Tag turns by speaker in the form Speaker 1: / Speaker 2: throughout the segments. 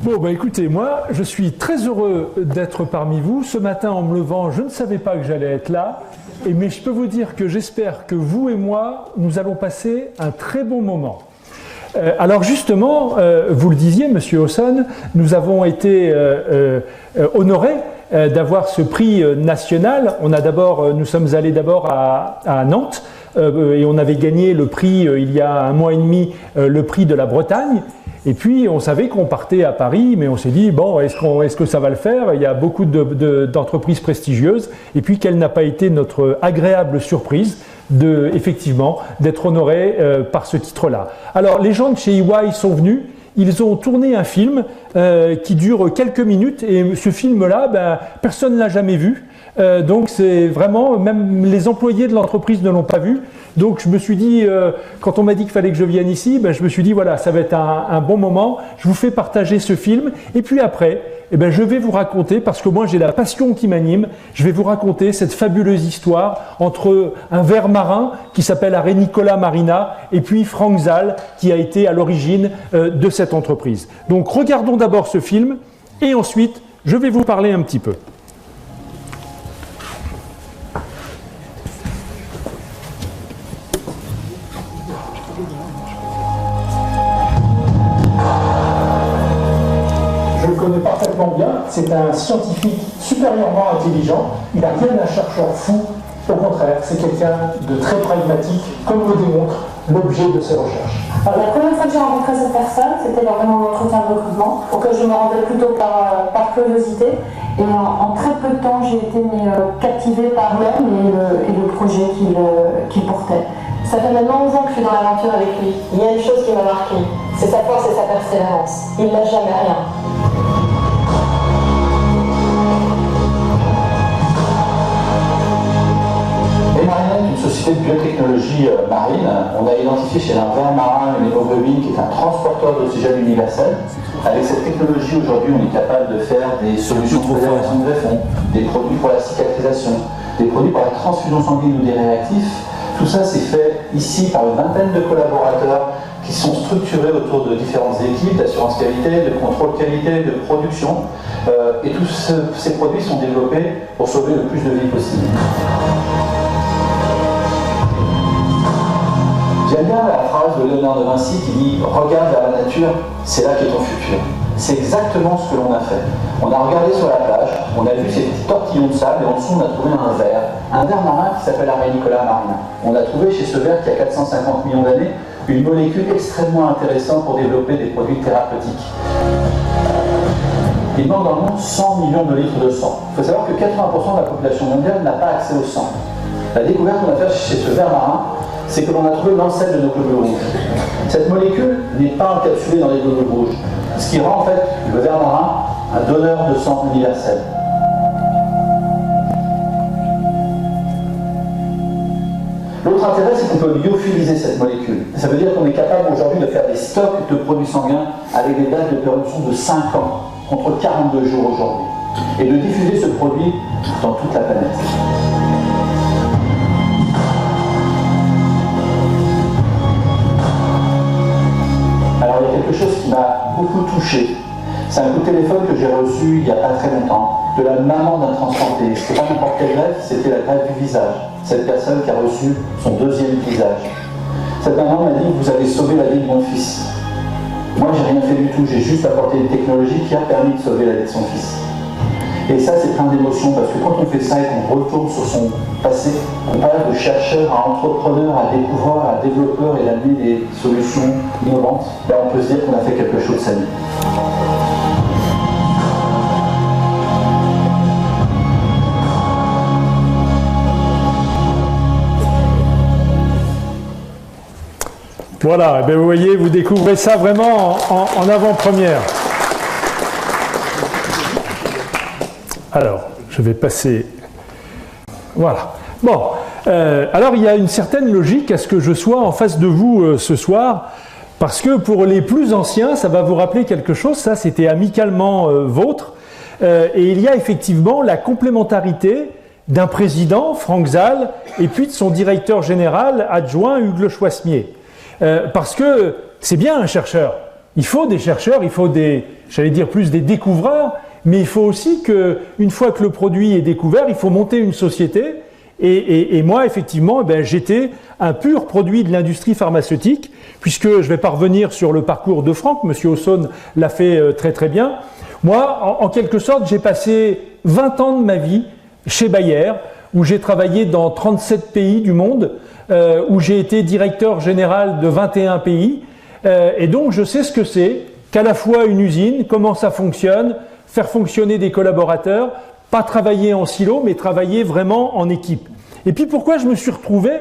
Speaker 1: Bon, bah écoutez, moi, je suis très heureux d'être parmi vous. Ce matin, en me levant, je ne savais pas que j'allais être là. Mais je peux vous dire que j'espère que vous et moi, nous allons passer un très bon moment. Alors justement, vous le disiez, Monsieur Hosson, nous avons été honorés d'avoir ce prix national. Nous sommes allés d'abord à Nantes et on avait gagné le prix il y a un mois et demi, le prix de la Bretagne. Et puis on savait qu'on partait à Paris, mais on s'est dit, bon, est-ce que ça va le faire? Il y a beaucoup d'entreprises prestigieuses. Et puis quelle n'a pas été notre agréable surprise effectivement d'être honoré par ce titre-là. Alors les gens de chez EY sont venus. Ils ont tourné un film qui dure quelques minutes et ce film-là, personne ne l'a jamais vu. Donc c'est vraiment, même les employés de l'entreprise ne l'ont pas vu. Donc je me suis dit, quand on m'a dit qu'il fallait que je vienne ici, je me suis dit voilà, ça va être un bon moment. Je vous fais partager ce film et puis après, je vais vous raconter, parce que moi j'ai la passion qui m'anime, je vais vous raconter cette fabuleuse histoire entre un ver marin qui s'appelle Arénicola Marina et puis Frank Zal qui a été à l'origine de cette entreprise. Donc regardons d'abord ce film et ensuite je vais vous parler un petit peu. Parfaitement bien, c'est un scientifique supérieurement intelligent, il n'a rien d'un chercheur fou, au contraire, c'est quelqu'un de très pragmatique, comme le démontre l'objet de ses recherches.
Speaker 2: Alors, la première fois que j'ai rencontré cette personne, c'était lors de mon entretien de recrutement, auquel je me rendais plutôt par curiosité, et en très peu de temps, j'ai été captivée par l'homme et le projet qu'il portait. Ça fait maintenant 11 ans que je suis dans l'aventure avec lui. Il y a une chose qui m'a marquée, c'est sa force et sa persévérance. Il ne lâche jamais rien.
Speaker 3: Une société de biotechnologie marine. On a identifié chez un ver marin une hémoglobine qui est un transporteur d'oxygène universel. Avec cette technologie, aujourd'hui, on est capable de faire des solutions de préservation de greffons, des produits pour la cicatrisation, des produits pour la transfusion sanguine ou des réactifs. Tout ça, c'est fait ici par une vingtaine de collaborateurs qui sont structurés autour de différentes équipes d'assurance qualité, de contrôle qualité, de production. Et tous ces produits sont développés pour sauver le plus de vies possible. J'aime bien la phrase de Léonard de Vinci qui dit « Regarde vers la nature, c'est là qu'est ton futur ». C'est exactement ce que l'on a fait. On a regardé sur la plage, on a vu ces petits tortillons de sable et en dessous on a trouvé un ver marin qui s'appelle Arénicola marina. On a trouvé chez ce ver qui a 450 millions d'années une molécule extrêmement intéressante pour développer des produits thérapeutiques. Il manque dans le monde 100 millions de litres de sang. Il faut savoir que 80% de la population mondiale n'a pas accès au sang. La découverte qu'on a faite chez ce ver marin, c'est que l'on a trouvé l'ancêtre de nos globules rouges. Cette molécule n'est pas encapsulée dans les globules rouges, ce qui rend en fait le ver marin un donneur de sang universel. L'autre intérêt, c'est qu'on peut lyophiliser cette molécule. Ça veut dire qu'on est capable aujourd'hui de faire des stocks de produits sanguins avec des dates de péremption de 5 ans, contre 42 jours aujourd'hui, et de diffuser ce produit dans toute la planète. Alors il y a quelque chose qui m'a beaucoup touché. C'est un coup de téléphone que j'ai reçu il n'y a pas très longtemps, de la maman d'un transplanté. C'est pas n'importe quelle greffe, c'était la greffe du visage. Cette personne qui a reçu son deuxième visage. Cette maman m'a dit « Vous avez sauvé la vie de mon fils ». Moi, j'ai rien fait du tout, j'ai juste apporté une technologie qui a permis de sauver la vie de son fils. Et ça, c'est plein d'émotions, parce que quand on fait ça et qu'on retourne sur son passé, on passe de chercheur à entrepreneur, à découvreur, à développeur et d'amener des solutions innovantes, là, on peut se dire qu'on a fait quelque chose de sa vie.
Speaker 1: Voilà, vous voyez, vous découvrez ça vraiment en avant-première. Alors, je vais passer... Voilà. Bon, alors il y a une certaine logique à ce que je sois en face de vous ce soir, parce que pour les plus anciens, ça va vous rappeler quelque chose, ça c'était amicalement vôtre, et il y a effectivement la complémentarité d'un président, Frank Zal, et puis de son directeur général adjoint, Hugues Le Choismier. Parce que c'est bien un chercheur, il faut des chercheurs, il faut des, j'allais dire plus des découvreurs, mais il faut aussi qu'une fois que le produit est découvert, il faut monter une société. Et moi, effectivement, j'étais un pur produit de l'industrie pharmaceutique, puisque je ne vais pas revenir sur le parcours de Franck, M. Ausson l'a fait très très bien. Moi, en quelque sorte, j'ai passé 20 ans de ma vie chez Bayer, où j'ai travaillé dans 37 pays du monde, où j'ai été directeur général de 21 pays, et donc je sais ce que c'est qu'à la fois une usine, comment ça fonctionne, faire fonctionner des collaborateurs, pas travailler en silo, mais travailler vraiment en équipe. Et puis pourquoi je me suis retrouvé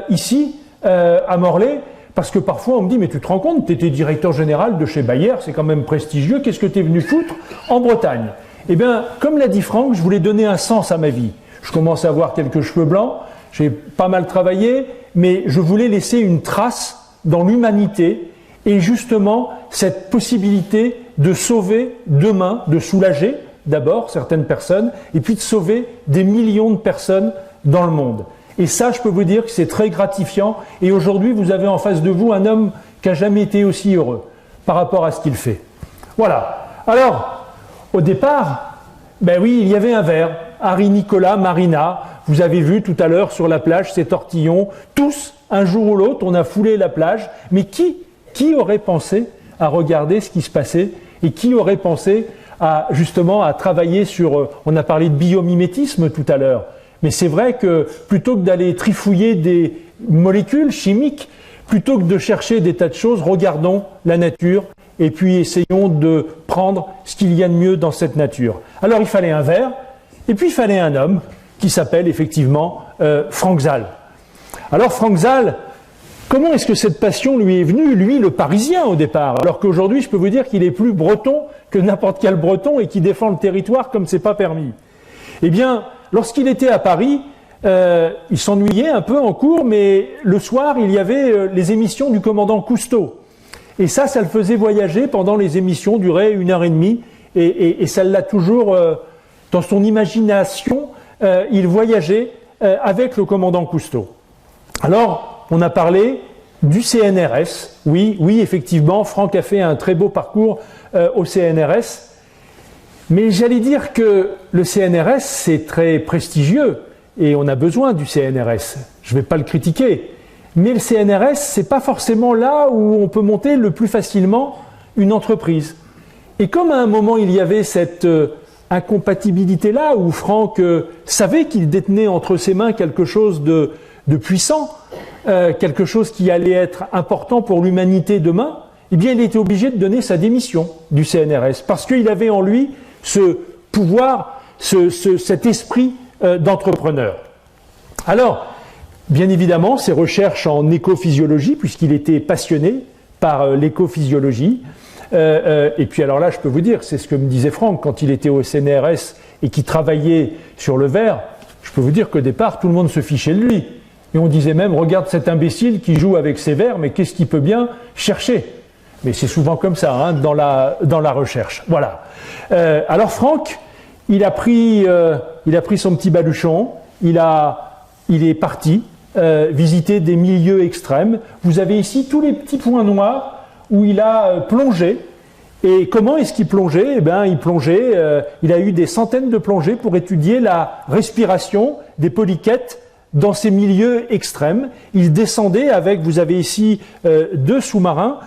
Speaker 1: ici, à Morlaix? Parce que parfois on me dit, mais tu te rends compte, tu étais directeur général de chez Bayer, c'est quand même prestigieux, qu'est-ce que tu es venu foutre en Bretagne? Eh bien, comme l'a dit Franck, je voulais donner un sens à ma vie. Je commence à avoir quelques cheveux blancs, j'ai pas mal travaillé, mais je voulais laisser une trace dans l'humanité et justement cette possibilité de sauver demain, de soulager d'abord certaines personnes, et puis de sauver des millions de personnes dans le monde. Et ça, je peux vous dire que c'est très gratifiant. Et aujourd'hui, vous avez en face de vous un homme qui n'a jamais été aussi heureux par rapport à ce qu'il fait. Voilà. Alors, au départ, ben oui, il y avait un verre. Harry, Nicolas, Marina, vous avez vu tout à l'heure sur la plage ces tortillons. Tous, un jour ou l'autre, on a foulé la plage. Mais qui aurait pensé à regarder ce qui se passait et qui aurait pensé justement à travailler sur... On a parlé de biomimétisme tout à l'heure. Mais c'est vrai que plutôt que d'aller trifouiller des molécules chimiques, plutôt que de chercher des tas de choses, regardons la nature et puis essayons de prendre ce qu'il y a de mieux dans cette nature. Alors il fallait un verre, et puis il fallait un homme qui s'appelle effectivement Franck Zal. Alors Franck Zal, comment est-ce que cette passion lui est venue, lui le Parisien au départ, alors qu'aujourd'hui je peux vous dire qu'il est plus breton que n'importe quel breton et qui défend le territoire comme c'est pas permis. Eh bien, lorsqu'il était à Paris, il s'ennuyait un peu en cours, mais le soir, il y avait les émissions du commandant Cousteau. Et ça le faisait voyager pendant les émissions, duraient 1h30, et ça l'a toujours, dans son imagination, il voyageait avec le commandant Cousteau. Alors, on a parlé du CNRS. Oui, effectivement, Franck a fait un très beau parcours au CNRS. Mais j'allais dire que le CNRS, c'est très prestigieux et on a besoin du CNRS. Je ne vais pas le critiquer. Mais le CNRS, ce n'est pas forcément là où on peut monter le plus facilement une entreprise. Et comme à un moment, il y avait cette incompatibilité-là, où Franck savait qu'il détenait entre ses mains quelque chose de puissant, quelque chose qui allait être important pour l'humanité demain, eh bien, il était obligé de donner sa démission du CNRS, parce qu'il avait en lui ce pouvoir, cet esprit d'entrepreneur. Alors, bien évidemment, ses recherches en écophysiologie, puisqu'il était passionné par l'écophysiologie, et puis alors là, je peux vous dire, c'est ce que me disait Franck, quand il était au CNRS et qu'il travaillait sur le verre, je peux vous dire qu'au départ, tout le monde se fichait de lui. Et on disait même, regarde cet imbécile qui joue avec ses verres, mais qu'est-ce qu'il peut bien chercher? Mais c'est souvent comme ça, hein, dans la recherche. Voilà. Alors Franck, il a pris son petit baluchon, il est parti visiter des milieux extrêmes. Vous avez ici tous les petits points noirs où il a plongé. Et comment est-ce qu'il plongeait? Eh bien, il plongeait, il a eu des centaines de plongées pour étudier la respiration des polychètes dans ces milieux extrêmes. Il descendait avec, vous avez ici deux sous-marins,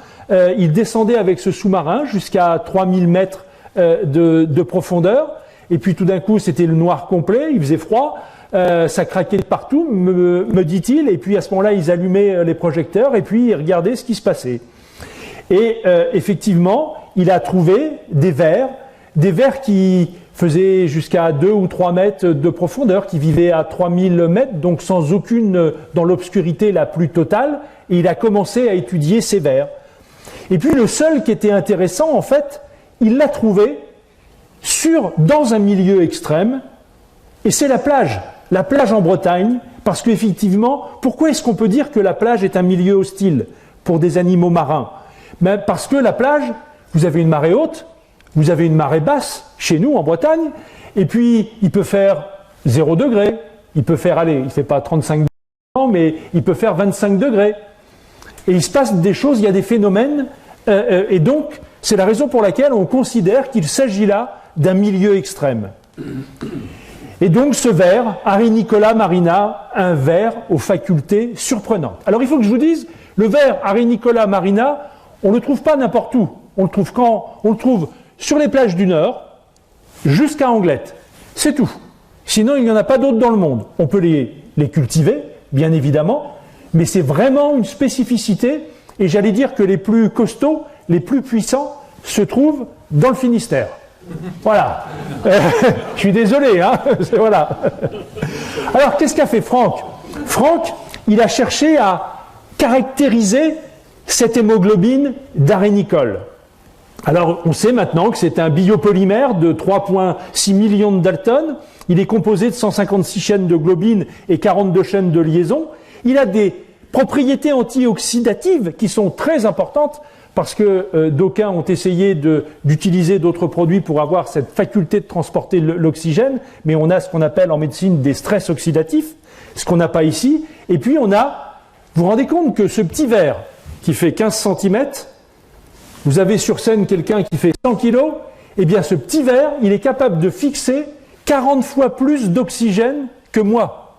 Speaker 1: il descendait avec ce sous-marin jusqu'à 3000 mètres de profondeur, et puis tout d'un coup c'était le noir complet, il faisait froid, ça craquait de partout, me dit-il, et puis à ce moment-là ils allumaient les projecteurs et puis ils regardaient ce qui se passait. Et effectivement, il a trouvé des vers qui faisaient jusqu'à 2 ou 3 mètres de profondeur, qui vivaient à 3000 mètres, donc sans aucune, dans l'obscurité la plus totale, et il a commencé à étudier ces vers. Et puis le seul qui était intéressant, en fait, il l'a trouvé dans un milieu extrême, et c'est la plage en Bretagne, parce qu'effectivement, pourquoi est-ce qu'on peut dire que la plage est un milieu hostile pour des animaux marins? Ben parce que la plage, vous avez une marée haute, vous avez une marée basse, chez nous en Bretagne, et puis il peut faire 0 degré, il peut faire, il ne fait pas 35 degrés, mais il peut faire 25 degrés. Et il se passe des choses, il y a des phénomènes Et donc, c'est la raison pour laquelle on considère qu'il s'agit là d'un milieu extrême. Et donc ce verre, Harry Nicolas Marina, un verre aux facultés surprenantes. Alors il faut que je vous dise, le verre Harry Nicolas Marina, on ne le trouve pas n'importe où. On le trouve quand? On le trouve sur les plages du Nord, jusqu'à Anglette. C'est tout. Sinon, il n'y en a pas d'autres dans le monde. On peut les cultiver, bien évidemment, mais c'est vraiment une spécificité, et j'allais dire que les plus costauds, les plus puissants, se trouvent dans le Finistère. Voilà. Je suis désolé, hein. Voilà. Alors, qu'est-ce qu'a fait Franck? Franck, il a cherché à caractériser cette hémoglobine d'arénicole. Alors, on sait maintenant que c'est un biopolymère de 3,6 millions de Dalton. Il est composé de 156 chaînes de globine et 42 chaînes de liaison. Il a des propriétés antioxydatives qui sont très importantes, parce que d'aucuns ont essayé d'utiliser d'autres produits pour avoir cette faculté de transporter l'oxygène, mais on a ce qu'on appelle en médecine des stress oxydatifs, ce qu'on n'a pas ici. Et puis on a, vous vous rendez compte que ce petit verre qui fait 15 cm, vous avez sur scène quelqu'un qui fait 100 kg, eh bien ce petit verre, il est capable de fixer 40 fois plus d'oxygène que moi.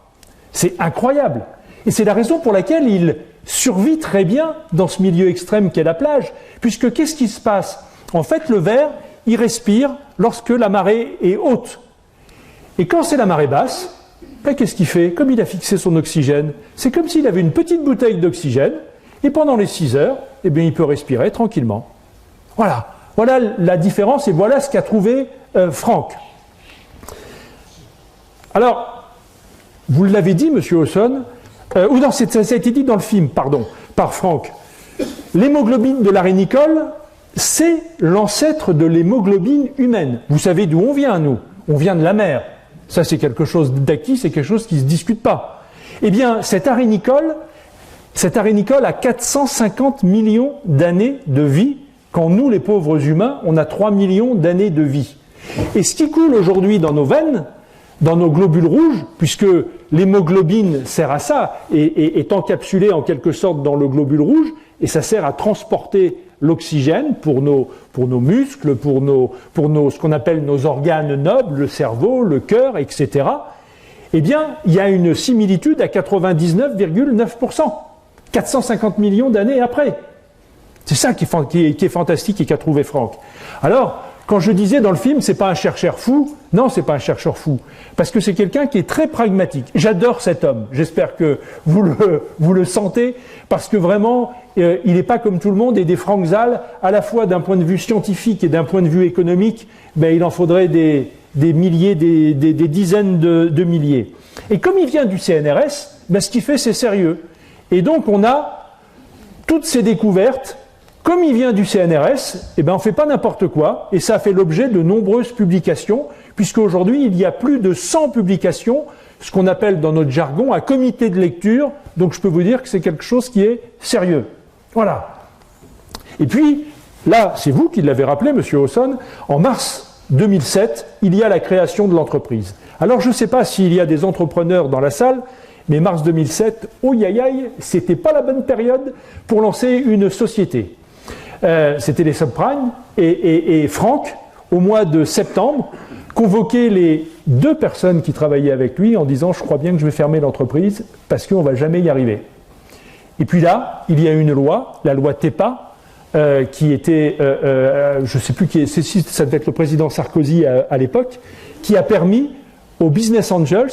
Speaker 1: C'est incroyable. Et c'est la raison pour laquelle il survit très bien dans ce milieu extrême qu'est la plage, puisque qu'est-ce qui se passe? En fait, le verre, il respire lorsque la marée est haute. Et quand c'est la marée basse, ben, qu'est-ce qu'il fait? Comme il a fixé son oxygène, c'est comme s'il avait une petite bouteille d'oxygène, et pendant les 6 heures, eh bien, il peut respirer tranquillement. Voilà. Voilà la différence, et voilà ce qu'a trouvé Franck. Alors, vous l'avez dit, monsieur Hawson, ou non, ça a été dit dans le film, pardon, par Franck. L'hémoglobine de l'arénicole, c'est l'ancêtre de l'hémoglobine humaine. Vous savez d'où on vient, nous? On vient de la mer. Ça, c'est quelque chose d'acquis, c'est quelque chose qui ne se discute pas. Eh bien, cet arénicole a 450 millions d'années de vie, quand nous, les pauvres humains, on a 3 millions d'années de vie. Et ce qui coule aujourd'hui dans nos veines, dans nos globules rouges, puisque l'hémoglobine sert à ça, et est encapsulée en quelque sorte dans le globule rouge, et ça sert à transporter l'oxygène pour nos muscles, pour ce qu'on appelle nos organes nobles, le cerveau, le cœur, etc. Eh bien, il y a une similitude à 99,9%, 450 millions d'années après. C'est ça qui est fantastique et qu'a trouvé Franck. Alors, quand je disais dans le film, c'est pas un chercheur fou, non, c'est pas un chercheur fou, parce que c'est quelqu'un qui est très pragmatique. J'adore cet homme, j'espère que vous le sentez, parce que vraiment, il n'est pas comme tout le monde, et des Franck Zal, à la fois d'un point de vue scientifique et d'un point de vue économique, ben, il en faudrait des milliers, des dizaines de milliers. Et comme il vient du CNRS, ben, ce qu'il fait, c'est sérieux. Et donc, on a toutes ces découvertes. Comme il vient du CNRS, eh ben on ne fait pas n'importe quoi, et ça a fait l'objet de nombreuses publications, puisqu'aujourd'hui, il y a plus de 100 publications, ce qu'on appelle dans notre jargon un comité de lecture, donc je peux vous dire que c'est quelque chose qui est sérieux. Voilà. Et puis, là, c'est vous qui l'avez rappelé, monsieur Hawson, en mars 2007, il y a la création de l'entreprise. Alors, je ne sais pas s'il y a des entrepreneurs dans la salle, mais mars 2007, oh aïe aïe, c'était pas la bonne période pour lancer une société. C'était les subprimes, et Franck, au mois de septembre, convoquait les 2 personnes qui travaillaient avec lui en disant « Je crois bien que je vais fermer l'entreprise parce qu'on ne va jamais y arriver ». Et puis là, il y a une loi, la loi TEPA, qui était, je ne sais plus qui est, ça devait être le président Sarkozy à l'époque, qui a permis aux business angels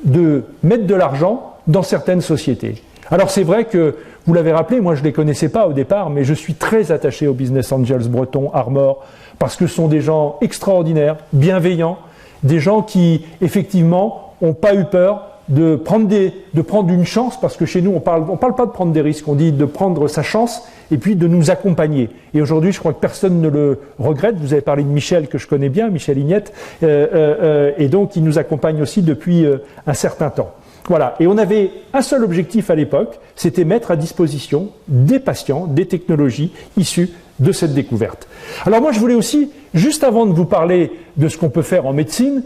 Speaker 1: de mettre de l'argent dans certaines sociétés. Alors c'est vrai que, vous l'avez rappelé, moi je ne les connaissais pas au départ, mais je suis très attaché aux business angels bretons, Armor, parce que ce sont des gens extraordinaires, bienveillants, des gens qui, effectivement, n'ont pas eu peur de prendre une chance, parce que chez nous, on parle pas de prendre des risques, on dit de prendre sa chance et puis de nous accompagner. Et aujourd'hui, je crois que personne ne le regrette. Vous avez parlé de Michel, que je connais bien, Michel Ignette, et donc il nous accompagne aussi depuis un certain temps. Voilà. Et on avait un seul objectif à l'époque, c'était mettre à disposition des patients, des technologies issues de cette découverte. Alors moi, je voulais aussi, juste avant de vous parler de ce qu'on peut faire en médecine,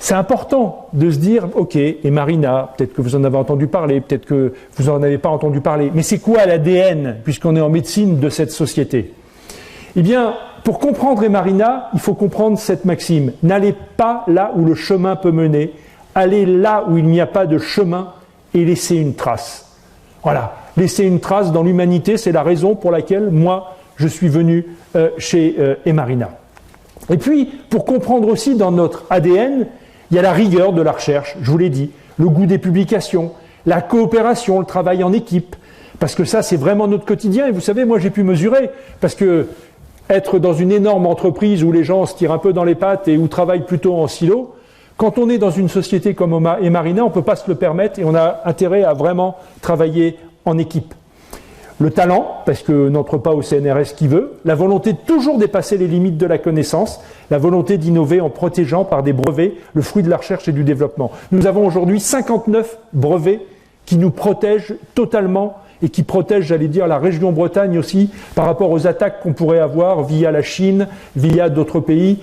Speaker 1: c'est important de se dire, ok, et Marina, peut-être que vous en avez entendu parler, peut-être que vous n'en avez pas entendu parler, mais c'est quoi l'ADN, puisqu'on est en médecine, de cette société? Eh bien, pour comprendre Emarina, il faut comprendre cette maxime. N'allez pas là où le chemin peut mener, allez là où il n'y a pas de chemin et laissez une trace. Voilà, laisser une trace dans l'humanité, c'est la raison pour laquelle moi, je suis venu chez Emarina. Et puis, pour comprendre aussi dans notre ADN, il y a la rigueur de la recherche, je vous l'ai dit, le goût des publications, la coopération, le travail en équipe, parce que ça, c'est vraiment notre quotidien. Et vous savez, moi, j'ai pu mesurer, parce que être dans une énorme entreprise où les gens se tirent un peu dans les pattes et où travaillent plutôt en silo, quand on est dans une société comme Emarina, on ne peut pas se le permettre et on a intérêt à vraiment travailler en équipe. Le talent, parce que n'entre pas au CNRS qui veut, la volonté de toujours dépasser les limites de la connaissance, la volonté d'innover en protégeant par des brevets le fruit de la recherche et du développement. Nous avons aujourd'hui 59 brevets qui nous protègent totalement et qui protègent, j'allais dire, la région Bretagne aussi par rapport aux attaques qu'on pourrait avoir via la Chine, via d'autres pays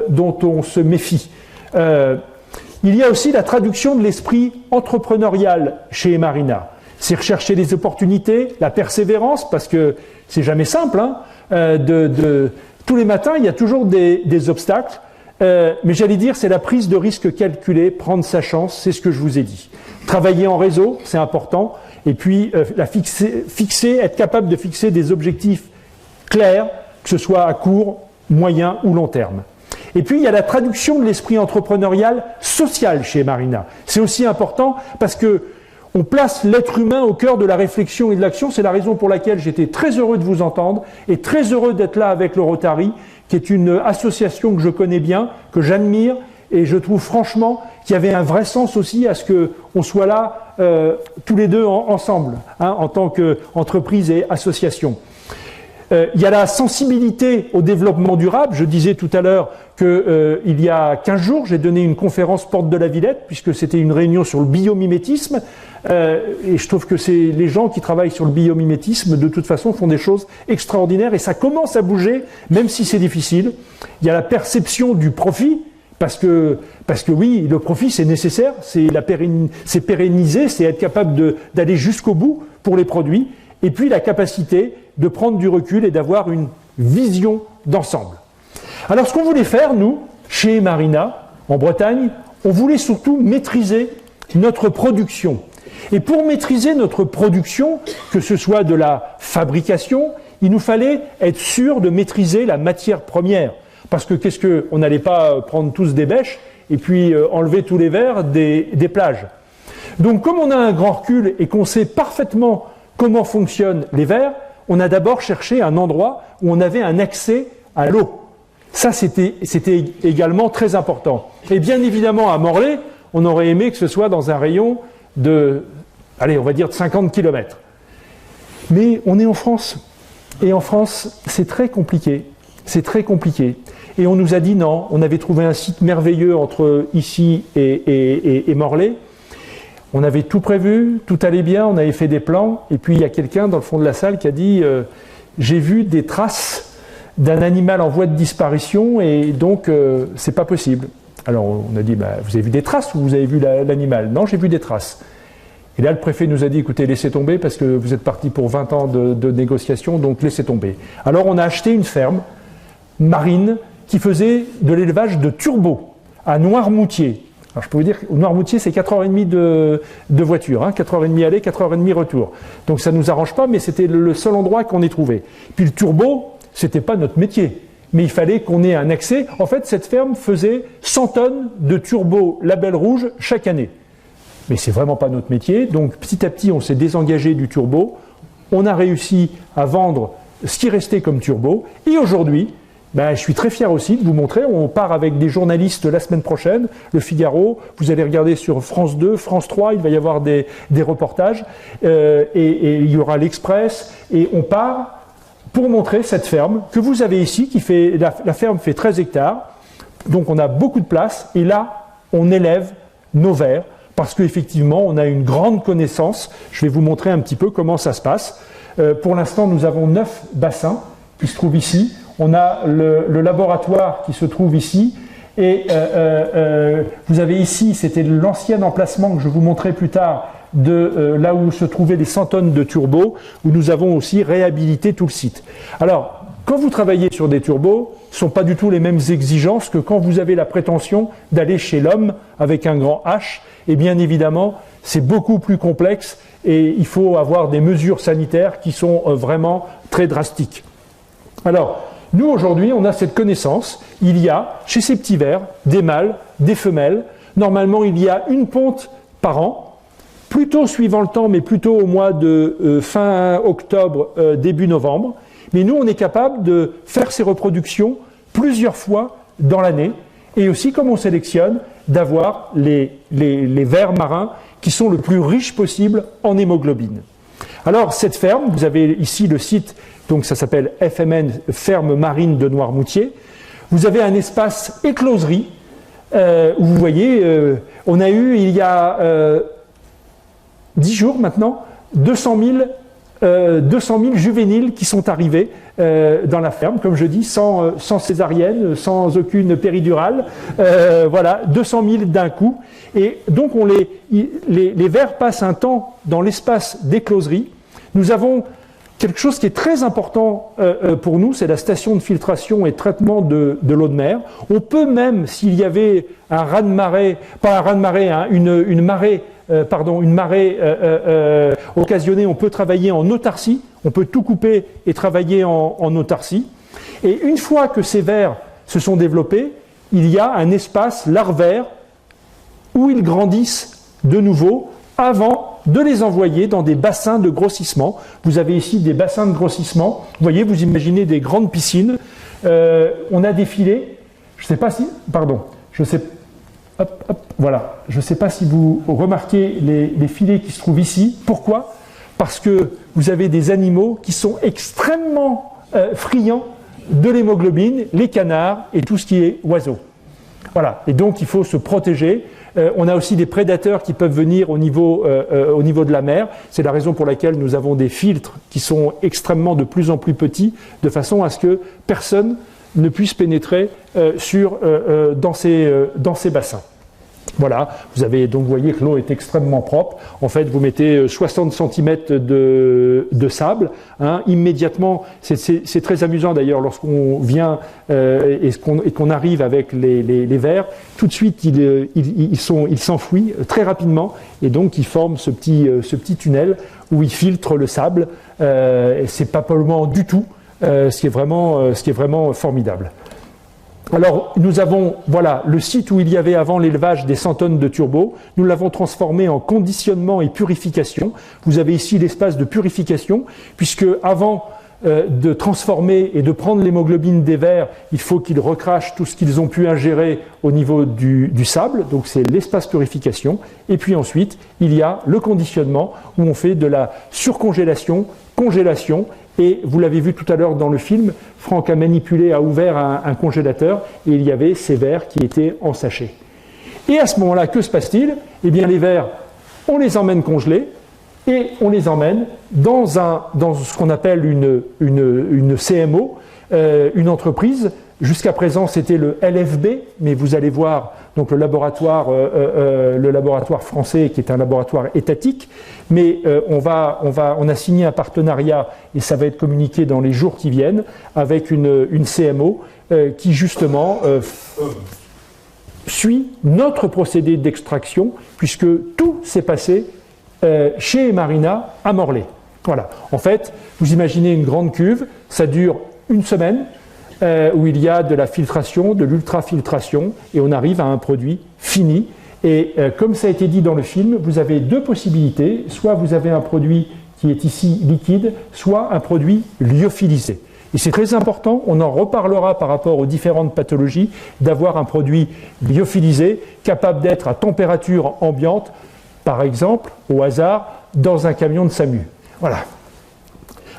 Speaker 1: dont on se méfie. Il y a aussi la traduction de l'esprit entrepreneurial chez Emarina. C'est rechercher les opportunités, la persévérance, parce que c'est jamais simple. Tous les matins, il y a toujours des obstacles, mais j'allais dire, c'est la prise de risque calculée, prendre sa chance, c'est ce que je vous ai dit. Travailler en réseau, c'est important, et puis être capable de fixer des objectifs clairs, que ce soit à court, moyen ou long terme. Et puis, il y a la traduction de l'esprit entrepreneurial social chez Emarina. C'est aussi important parce que on place l'être humain au cœur de la réflexion et de l'action. C'est la raison pour laquelle j'étais très heureux de vous entendre et très heureux d'être là avec le Rotary, qui est une association que je connais bien, que j'admire, et je trouve franchement qu'il y avait un vrai sens aussi à ce qu'on soit là tous les deux ensemble, en tant qu'entreprise et association. Il y a la sensibilité au développement durable. Je disais tout à l'heure qu'il y a 15 jours, j'ai donné une conférence porte de la Villette, puisque c'était une réunion sur le biomimétisme. Et je trouve que les gens qui travaillent sur le biomimétisme, de toute façon, font des choses extraordinaires. Et ça commence à bouger, même si c'est difficile. Il y a la perception du profit, parce que oui, le profit, c'est nécessaire, c'est pérenniser, c'est être capable d'aller jusqu'au bout pour les produits. Et puis la capacité de prendre du recul et d'avoir une vision d'ensemble. Alors ce qu'on voulait faire, nous, chez Emarina, en Bretagne, on voulait surtout maîtriser notre production. Et pour maîtriser notre production, que ce soit de la fabrication, il nous fallait être sûr de maîtriser la matière première. Parce que on n'allait pas prendre tous des bêches et puis enlever tous les verres des plages. Donc comme on a un grand recul et qu'on sait parfaitement comment fonctionnent les verres, on a d'abord cherché un endroit où on avait un accès à l'eau. Ça, c'était également très important. Et bien évidemment, à Morlaix, on aurait aimé que ce soit dans un rayon de, allez, on va dire de 50 km. Mais on est en France. Et en France, c'est très compliqué. C'est très compliqué. Et on nous a dit non, on avait trouvé un site merveilleux entre ici et Morlaix. On avait tout prévu, tout allait bien, on avait fait des plans, et puis il y a quelqu'un dans le fond de la salle qui a dit j'ai vu des traces d'un animal en voie de disparition, et donc c'est pas possible. Alors on a dit vous avez vu des traces ou vous avez vu l'animal? Non, j'ai vu des traces. Et là le préfet nous a dit écoutez, laissez tomber parce que vous êtes parti pour 20 ans de négociations, donc laissez tomber. Alors on a acheté une ferme marine qui faisait de l'élevage de turbots à Noirmoutier. Alors je peux vous dire qu'au Noirmoutier, c'est 4h30 de voiture, 4h30 aller, 4h30 retour. Donc ça ne nous arrange pas, mais c'était le seul endroit qu'on ait trouvé. Puis le turbo, c'était pas notre métier, mais il fallait qu'on ait un accès. En fait, cette ferme faisait 100 tonnes de turbo label rouge chaque année. Mais c'est vraiment pas notre métier, donc petit à petit, on s'est désengagé du turbo. On a réussi à vendre ce qui restait comme turbo, et aujourd'hui, je suis très fier aussi de vous montrer, on part avec des journalistes la semaine prochaine, Le Figaro, vous allez regarder sur France 2, France 3, il va y avoir des reportages, et il y aura l'Express, et on part pour montrer cette ferme que vous avez ici, la ferme fait 13 hectares, donc on a beaucoup de place, et là, on élève nos vers, parce qu'effectivement, on a une grande connaissance, je vais vous montrer un petit peu comment ça se passe. Pour l'instant, nous avons 9 bassins qui se trouvent ici. On a le laboratoire qui se trouve ici, et vous avez ici, c'était l'ancien emplacement que je vous montrerai plus tard, de là où se trouvaient les 100 tonnes de turbo, où nous avons aussi réhabilité tout le site. Alors, Quand vous travaillez sur des turbos, ce ne sont pas du tout les mêmes exigences que quand vous avez la prétention d'aller chez l'homme avec un grand H. Et bien évidemment, c'est beaucoup plus complexe et il faut avoir des mesures sanitaires qui sont vraiment très drastiques. Alors, nous aujourd'hui, on a cette connaissance. Il y a, chez ces petits vers, des mâles, des femelles. Normalement, il y a une ponte par an, plutôt suivant le temps, mais plutôt au mois de fin octobre, début novembre. Mais nous, on est capable de faire ces reproductions plusieurs fois dans l'année. Et aussi, comme on sélectionne, d'avoir les vers marins qui sont le plus riches possible en hémoglobine. Alors, cette ferme, vous avez ici le site, donc ça s'appelle FMN, Ferme Marine de Noirmoutier. Vous avez un espace écloserie, où vous voyez, on a eu, il y a 10 jours maintenant, 200 000 juvéniles qui sont arrivés dans la ferme, comme je dis, sans césarienne, sans aucune péridurale. Voilà, 200 000 d'un coup. Et donc les vers passent un temps dans l'espace d'écloserie. Nous avons quelque chose qui est très important pour nous, c'est la station de filtration et de traitement de l'eau de mer. On peut même, s'il y avait un raz-de-marée, pas un raz-de-marée, hein, une marée occasionnée, on peut travailler en autarcie, on peut tout couper et travailler en autarcie. Et une fois que ces vers se sont développés, il y a un espace larvaire où ils grandissent de nouveau avant de les envoyer dans des bassins de grossissement. Vous avez ici des bassins de grossissement. Vous voyez, vous imaginez des grandes piscines. On a des filets. Je ne sais pas si... Pardon. Je sais... Hop, hop, voilà. Je ne sais pas si vous remarquez les filets qui se trouvent ici. Pourquoi ? Parce que vous avez des animaux qui sont extrêmement friands de l'hémoglobine, les canards et tout ce qui est oiseaux. Voilà. Et donc, il faut se protéger. On a aussi des prédateurs qui peuvent venir au niveau de la mer. C'est la raison pour laquelle nous avons des filtres qui sont extrêmement de plus en plus petits, de façon à ce que personne ne puisse pénétrer dans ces bassins. Voilà, vous voyez que l'eau est extrêmement propre. En fait, vous mettez 60 cm de sable. Hein, immédiatement, c'est très amusant d'ailleurs lorsqu'on vient et qu'on arrive avec les vers. Tout de suite, ils s'enfouissent très rapidement et donc ils forment ce petit tunnel où ils filtrent le sable. C'est pas polluant du tout, ce qui est vraiment formidable. Alors, nous avons, voilà, le site où il y avait avant l'élevage des 100 tonnes de turbos. Nous l'avons transformé en conditionnement et purification. Vous avez ici l'espace de purification, puisque avant de transformer et de prendre l'hémoglobine des vers, il faut qu'ils recrachent tout ce qu'ils ont pu ingérer au niveau du sable. Donc, c'est l'espace purification. Et puis ensuite, il y a le conditionnement, où on fait de la surcongélation, congélation. Et vous l'avez vu tout à l'heure dans le film, Franck a ouvert un congélateur et il y avait ces vers qui étaient en sachet. Et à ce moment-là, que se passe-t-il ? Eh bien, les vers, on les emmène congelés et on les emmène dans ce qu'on appelle une CMO, une entreprise. Jusqu'à présent, c'était le LFB, mais vous allez voir donc le laboratoire français qui est un laboratoire étatique. Mais on a signé un partenariat et ça va être communiqué dans les jours qui viennent avec une CMO qui justement suit notre procédé d'extraction puisque tout s'est passé chez Marina à Morlaix. Voilà. En fait, vous imaginez une grande cuve, ça dure une semaine. Où il y a de la filtration, de l'ultrafiltration, et on arrive à un produit fini. Et comme ça a été dit dans le film, vous avez deux possibilités. Soit vous avez un produit qui est ici liquide, soit un produit lyophilisé. Et c'est très important, on en reparlera par rapport aux différentes pathologies, d'avoir un produit lyophilisé, capable d'être à température ambiante, par exemple, au hasard, dans un camion de SAMU. Voilà.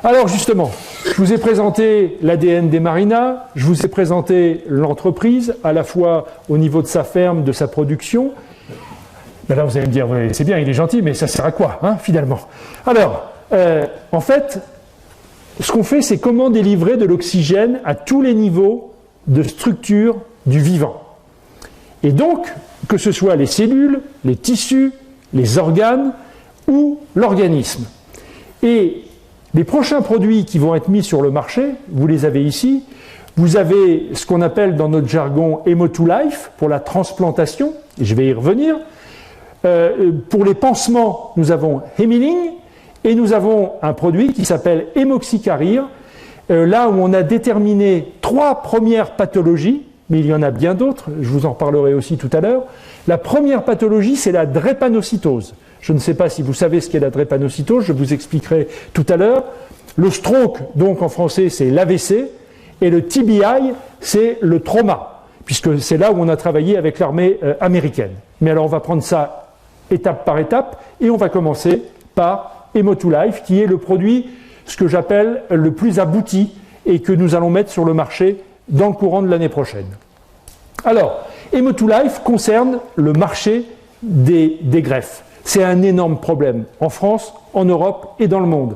Speaker 1: Alors justement, je vous ai présenté l'ADN des Marina, je vous ai présenté l'entreprise, à la fois au niveau de sa ferme, de sa production. Ben là, vous allez me dire, oui, c'est bien, il est gentil, mais ça sert à quoi, hein, finalement ? Alors, en fait, ce qu'on fait, c'est comment délivrer de l'oxygène à tous les niveaux de structure du vivant. Et donc, que ce soit les cellules, les tissus, les organes ou l'organisme. Et Les prochains produits qui vont être mis sur le marché, vous les avez ici. Vous avez ce qu'on appelle dans notre jargon Hemo2Life pour la transplantation, et je vais y revenir. Pour les pansements, nous avons Hemilink et nous avons un produit qui s'appelle Hémoxycaryr, là où on a déterminé 3 premières pathologies, mais il y en a bien d'autres, je vous en reparlerai aussi tout à l'heure. La première pathologie, c'est la drépanocytose. Je ne sais pas si vous savez ce qu'est la drépanocytose, je vous expliquerai tout à l'heure. Le stroke, donc en français, c'est l'AVC, et le TBI, c'est le trauma, puisque c'est là où on a travaillé avec l'armée américaine. Mais alors on va prendre ça étape par étape, et on va commencer par Hemo2Life, qui est le produit, ce que j'appelle le plus abouti, et que nous allons mettre sur le marché dans le courant de l'année prochaine. Alors, Hemo2Life concerne le marché des greffes. C'est un énorme problème, en France, en Europe et dans le monde.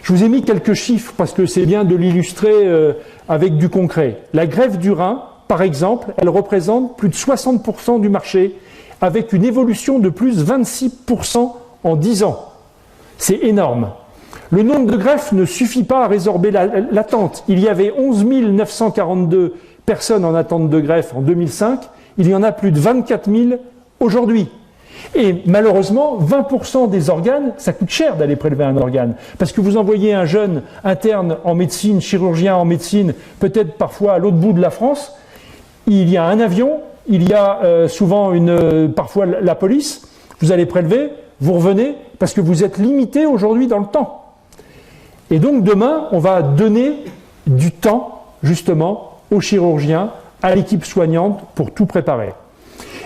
Speaker 1: Je vous ai mis quelques chiffres parce que c'est bien de l'illustrer avec du concret. La greffe du rein, par exemple, elle représente plus de 60% du marché, avec une évolution de plus de 26% en 10 ans. C'est énorme. Le nombre de greffes ne suffit pas à résorber l'attente. Il y avait 11 942 personnes en attente de greffe en 2005. Il y en a plus de 24 000 aujourd'hui. Et malheureusement, 20% des organes, ça coûte cher d'aller prélever un organe. Parce que vous envoyez un jeune interne en médecine, chirurgien en médecine, peut-être parfois à l'autre bout de la France, il y a un avion, il y a souvent parfois la police, vous allez prélever, vous revenez, parce que vous êtes limité aujourd'hui dans le temps. Et donc demain, on va donner du temps, justement, aux chirurgiens, à l'équipe soignante, pour tout préparer.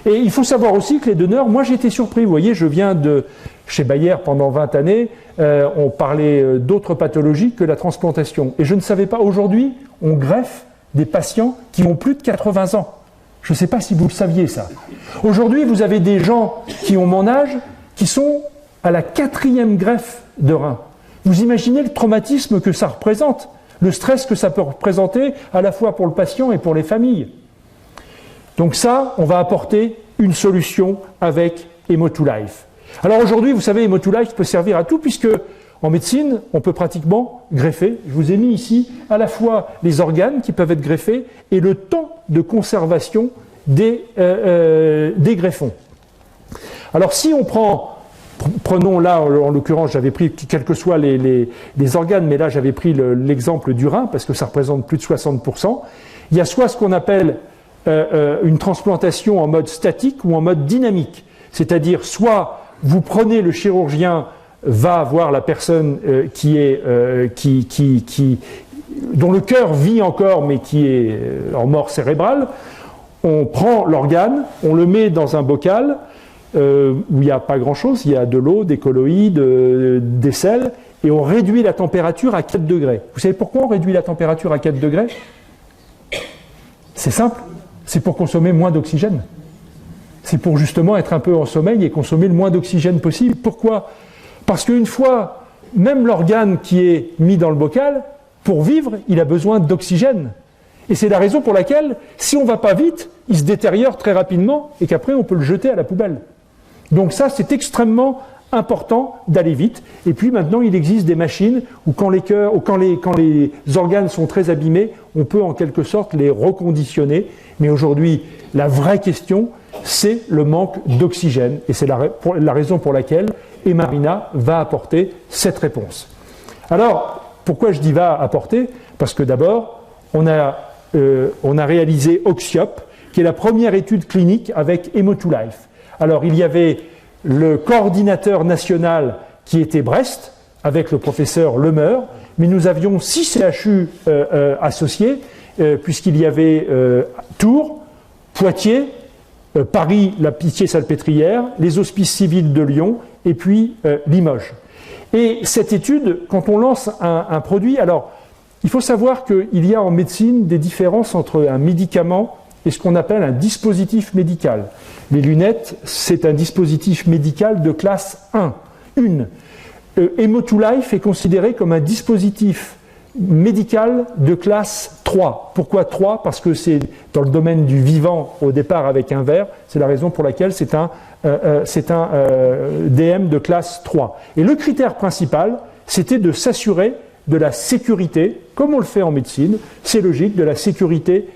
Speaker 1: Et il faut savoir aussi que les donneurs, moi j'ai été surpris, vous voyez, je viens de chez Bayer pendant 20 années, on parlait d'autres pathologies que la transplantation. Et je ne savais pas, aujourd'hui, on greffe des patients qui ont plus de 80 ans. Je ne sais pas si vous le saviez ça. Aujourd'hui, vous avez des gens qui ont mon âge, qui sont à la 4e greffe de rein. Vous imaginez le traumatisme que ça représente, le stress que ça peut représenter à la fois pour le patient et pour les familles. Donc ça, on va apporter une solution avec Hemo2Life. Alors aujourd'hui, vous savez, Hemo2Life peut servir à tout, puisque en médecine, on peut pratiquement greffer. Je vous ai mis ici à la fois les organes qui peuvent être greffés et le temps de conservation des greffons. Alors si on prenons là, en l'occurrence, j'avais pris, quels que soient les organes, mais là j'avais pris l'exemple du rein, parce que ça représente plus de 60%. Il y a soit ce qu'on appelle une transplantation en mode statique ou en mode dynamique. C'est-à-dire, soit vous prenez, le chirurgien va voir la personne dont le cœur vit encore, mais qui est en mort cérébrale. On prend l'organe, on le met dans un bocal où il n'y a pas grand-chose, il y a de l'eau, des colloïdes, des sels, et on réduit la température à 4 degrés. Vous savez pourquoi on réduit la température à 4 degrés? C'est simple. C'est pour consommer moins d'oxygène. C'est pour justement être un peu en sommeil et consommer le moins d'oxygène possible. Pourquoi? Parce qu'une fois, même l'organe qui est mis dans le bocal, pour vivre, il a besoin d'oxygène. Et c'est la raison pour laquelle, si on ne va pas vite, il se détériore très rapidement et qu'après on peut le jeter à la poubelle. Donc ça, c'est extrêmement important d'aller vite. Et puis maintenant, il existe des machines où quand les organes sont très abîmés, on peut en quelque sorte les reconditionner. Mais aujourd'hui, la vraie question, c'est le manque d'oxygène. Et c'est la raison pour laquelle Emarina va apporter cette réponse. Alors, pourquoi je dis va apporter? Parce que d'abord, on a réalisé Oxiop, qui est la première étude clinique avec Hemo2Life. Alors, il y avait le coordinateur national qui était Brest, avec le professeur Lemeur, mais nous avions 6 CHU associés, puisqu'il y avait Tours, Poitiers, Paris, la Pitié-Salpêtrière, les hospices civils de Lyon, et puis Limoges. Et cette étude, quand on lance un produit, alors il faut savoir qu'il y a en médecine des différences entre un médicament et ce qu'on appelle un dispositif médical. Les lunettes, c'est un dispositif médical de classe 1. Hemo2Life est considéré comme un dispositif médical de classe 3. Pourquoi 3? Parce que c'est dans le domaine du vivant au départ avec un verre. C'est la raison pour laquelle c'est un DM de classe 3. Et le critère principal, c'était de s'assurer de la sécurité, comme on le fait en médecine, c'est logique, de la sécurité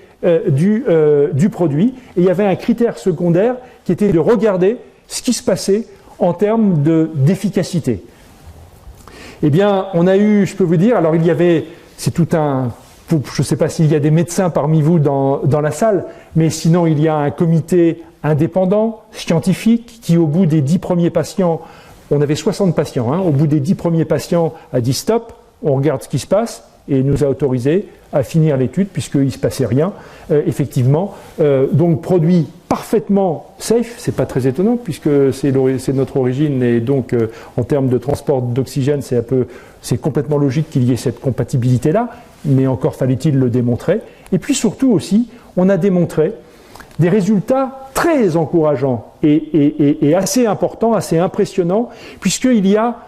Speaker 1: du produit. Et il y avait un critère secondaire qui était de regarder ce qui se passait en termes d'efficacité. Eh bien, on a eu, je peux vous dire, alors il y avait, c'est tout un, je ne sais pas s'il y a des médecins parmi vous dans la salle, mais sinon il y a un comité indépendant, scientifique, qui au bout des 10 premiers patients, on avait 60 patients, hein, au bout des 10 premiers patients a dit stop, on regarde ce qui se passe, et nous a autorisé à finir l'étude puisqu'il ne se passait rien, effectivement. Donc produit parfaitement safe, c'est pas très étonnant puisque c'est notre origine et donc en termes de transport d'oxygène, c'est complètement logique qu'il y ait cette compatibilité-là, mais encore fallait-il le démontrer. Et puis surtout aussi, on a démontré des résultats très encourageants et assez importants, assez impressionnants, puisqu'il y a